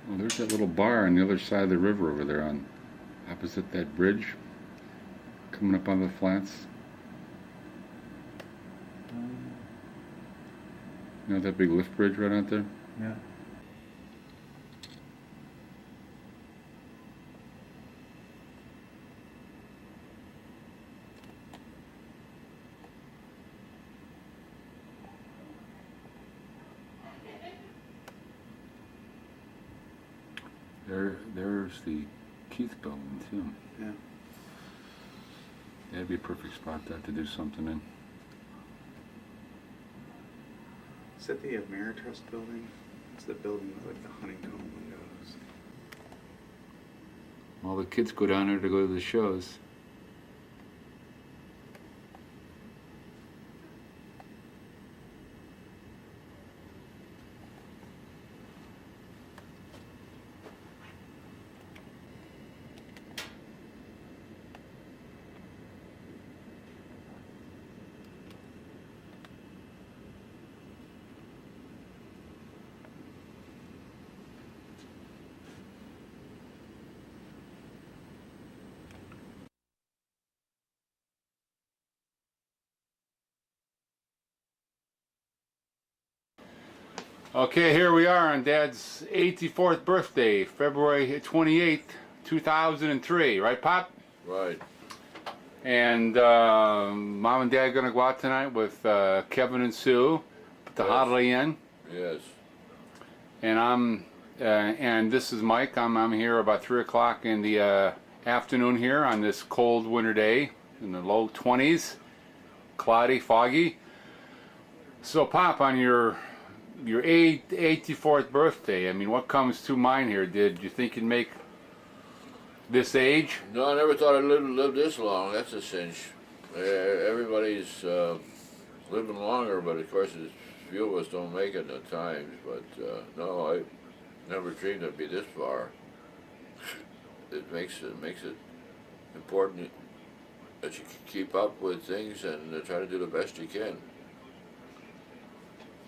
Oh, there's that little bar on the other side of the river over there on opposite that bridge coming up on the flats. You know that big lift bridge right out there? Yeah. There's the Keith building too. Yeah. That'd be a perfect spot to do something in. Is that the Ameritrust building? It's the building with like the honeycomb windows. All the kids go down there to go to the shows. Okay, here we are on Dad's 84th birthday, February 28th, 2003. Right, Pop? Right. And Mom and Dad are going to go out tonight with Kevin and Sue, put the Holiday Inn. Yes. And and this is Mike. I'm here about 3 o'clock in the afternoon here on this cold winter day in the low 20s, cloudy, foggy. So, Pop, on your 84th birthday, I mean, what comes to mind here? Did you think you'd make this age? No, I never thought I'd live this long. That's a cinch. Everybody's living longer, but of course, few of us don't make it at times. But no, I never dreamed it'd be this far. It makes it important that you keep up with things and try to do the best you can.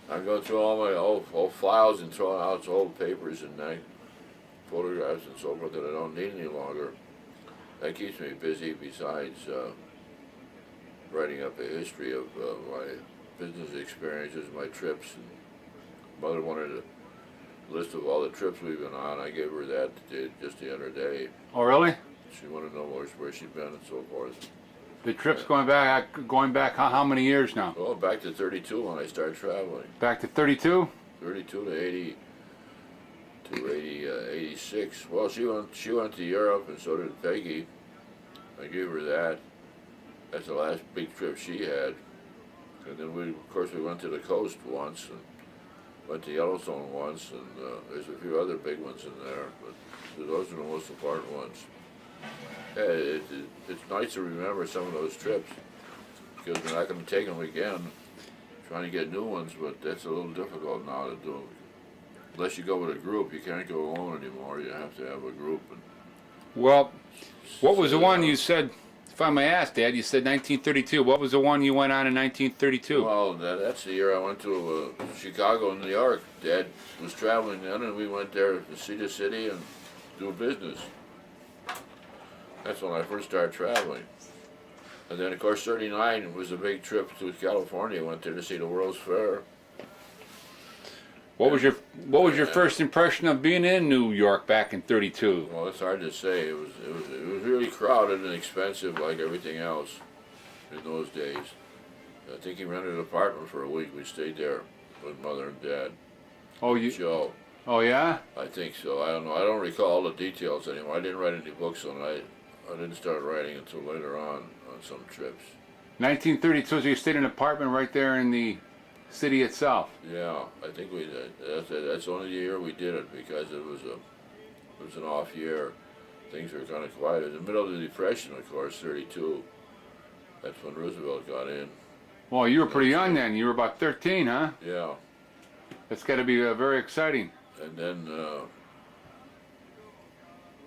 I'm going through all my old files and throwing out old papers and photographs and so forth that I don't need any longer. That keeps me busy besides writing up a history of my business experiences, my trips. And Mother wanted a list of all the trips we've been on. I gave her that just the other day. Oh, really? She wanted to know where she'd been and so forth. The trip's going back how many years now? Well, back to 32 when I started traveling. Back to 32? 32 to 80 to 86. Well, she went to Europe and so did Peggy. I gave her that. That's the last big trip she had. And then of course we went to the coast once and went to Yellowstone once, and there's a few other big ones in there, but those are the most important ones. Yeah, it's nice to remember some of those trips because we're not going to take them again. Trying to get new ones, but that's a little difficult now to do. Unless you go with a group, you can't go alone anymore. You have to have a group. Well, what was the one you said, if I may ask, Dad, you said 1932. What was the one you went on in 1932? Well, that's the year I went to Chicago and New York. Dad was traveling then, and we went there to see the city and do business. That's when I first started traveling. And then, of course, 39 was a big trip to California. Went there to see the World's Fair. What was your first impression of being in New York back in 32? Well, it's hard to say. It was really crowded and expensive, like everything else in those days. I think he rented an apartment for a week. We stayed there with Mother and Dad. Oh, Joe. Oh, yeah? I think so. I don't know. I don't recall all the details anymore. I didn't write any books on it. I didn't start writing until later on some trips. 1932, so you stayed in an apartment right there in the city itself. Yeah, I think we did. That's only the year we did it because it was an off year. Things were kind of quiet. In the middle of the Depression, of course, 32. That's when Roosevelt got in. Well, you were pretty young then. You were about 13, huh? Yeah. That's got to be very exciting. And then,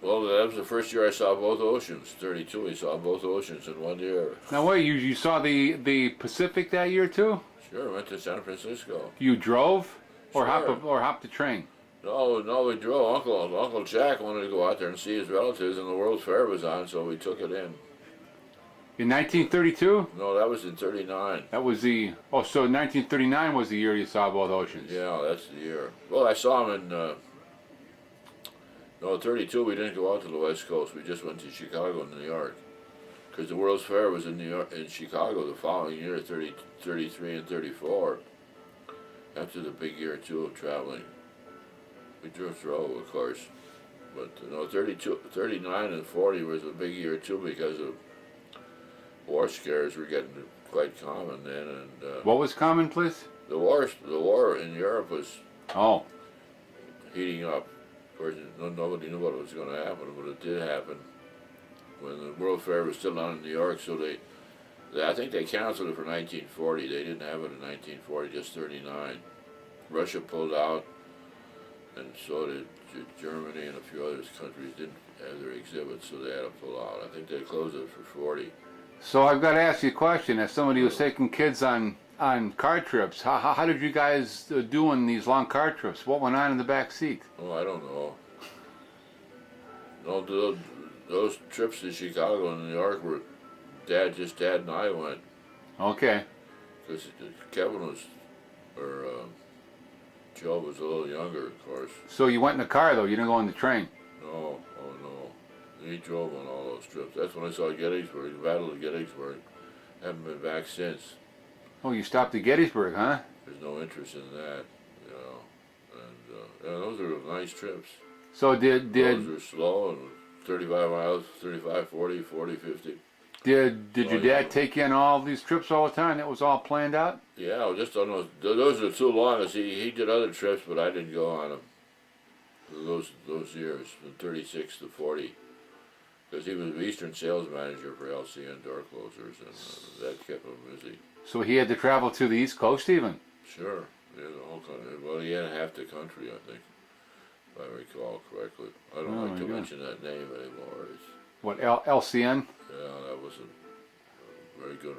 well, that was the first year I saw both oceans. 32, we saw both oceans in one year. Now wait, you saw the Pacific that year too? Sure, went to San Francisco. You drove, or Sure. hopped the train? No, we drove. Uncle Jack wanted to go out there and see his relatives, and the World's Fair was on, so we took it in. In 1932? No, that was in '39. That was the... Oh, so 1939 was the year you saw both oceans. Yeah, that's the year. Well, I saw him in... no, '32 we didn't go out to the West Coast. We just went to Chicago and New York. Because the World's Fair was in New York, in Chicago the following year, 33 and 34. After the big year, too, of traveling. We drove, of course. But, 39 and 40 was a big year, too, because of war scares were getting quite common then. And What was common, please? the war in Europe was Oh. heating up. Of course, nobody knew what was going to happen, but it did happen. When the World Fair was still on in New York, so I think they canceled it for 1940. They didn't have it in 1940, just 39. Russia pulled out, and so did Germany, and a few other countries didn't have their exhibits, so they had to pull out. I think they closed it for 40. So I've got to ask you a question. As somebody who's taking kids on car trips, how did you guys do on these long car trips? What went on in the back seat? Oh, I don't know. No, those trips to Chicago and New York were Dad and I went. Okay. Because Kevin was, or Joe was a little younger, of course. So you went in the car, though? You didn't go on the train? No, oh no. He drove on all those trips. That's when I saw Gettysburg, the Battle of Gettysburg. Haven't been back since. Oh, you stopped at Gettysburg, huh? There's no interest in that, you know. And yeah, those are nice trips. So did Those are slow and 35 miles, 35, 40, 40, 50. your yeah. dad take you on all these trips all the time? That was all planned out? Yeah, just on those are too long. He did other trips, but I didn't go on them. Those years, from 36 to 40. Because he was the Eastern sales manager for LCN door closers, and that kept him busy. So he had to travel to the East Coast even? Sure, yeah, the whole country. Well, he had half the country, I think, if I recall correctly. I don't like to mention that name anymore. It's, What, LCN? yeah, that wasn't very good.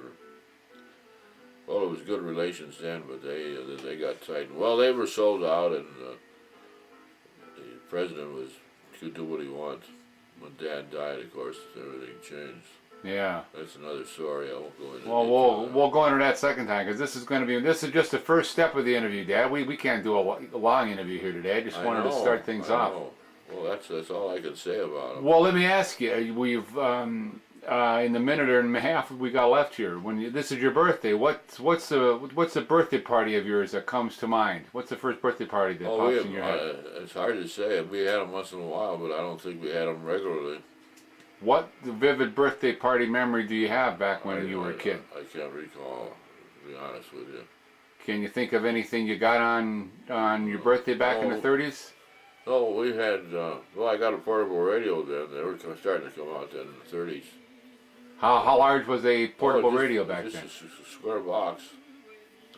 Well, it was good relations then, but they got tightened. Well, they were sold out, and the president could do what he wants. When Dad died, of course, everything changed. Yeah. That's another story. I won't go into. Well, we'll go into that second time, because this is just the first step of the interview, Dad. We can't do a long interview here today. I just wanted to start things off. Well, that's all I can say about him. Well, let me ask you. We've in the minute and a half we got left here. This is your birthday. What's the birthday party of yours that comes to mind? What's the first birthday party that pops in your head? It's hard to say. We had them once in a while, but I don't think we had them regularly. What vivid birthday party memory do you have back when you were a kid? I can't recall, to be honest with you. Can you think of anything you got on your birthday back in the 30s? No, we had, I got a portable radio then. They were starting to come out then in the 30s. How large was a portable radio back then? Just a square box.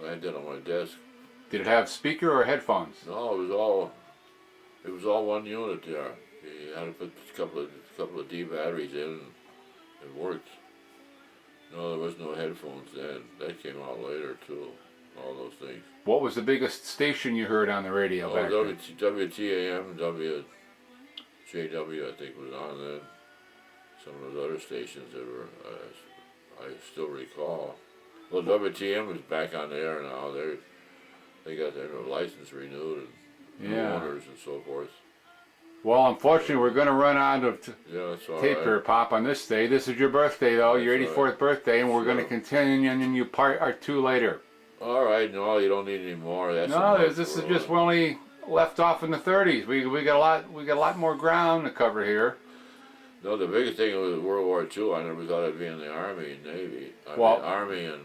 I had that on my desk. Did it have speaker or headphones? No, it was all one unit there. You had to put a couple of D batteries in, and it worked. No, there was no headphones then. That came out later too. All those things. What was the biggest station you heard on the radio back then? WTAM, WJW, I think, was on then. Some of those other stations that were, I still recall. Well, WTM is back on the air now. They got their license renewed and new owners and so forth. Well, unfortunately, we're going to run out of tape here, Pop, on this day. This is your birthday, though, your 84th birthday, and we're going to continue part 2 later. All right, no, you don't need any more. This is just we only left off in the 30s. We got a lot more ground to cover here. No, the biggest thing was World War II. I never thought I'd be in the Army and Navy. Army and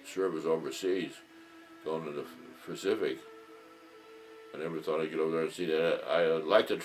service overseas, going to the Pacific. I never thought I'd get over there and see that. I like to.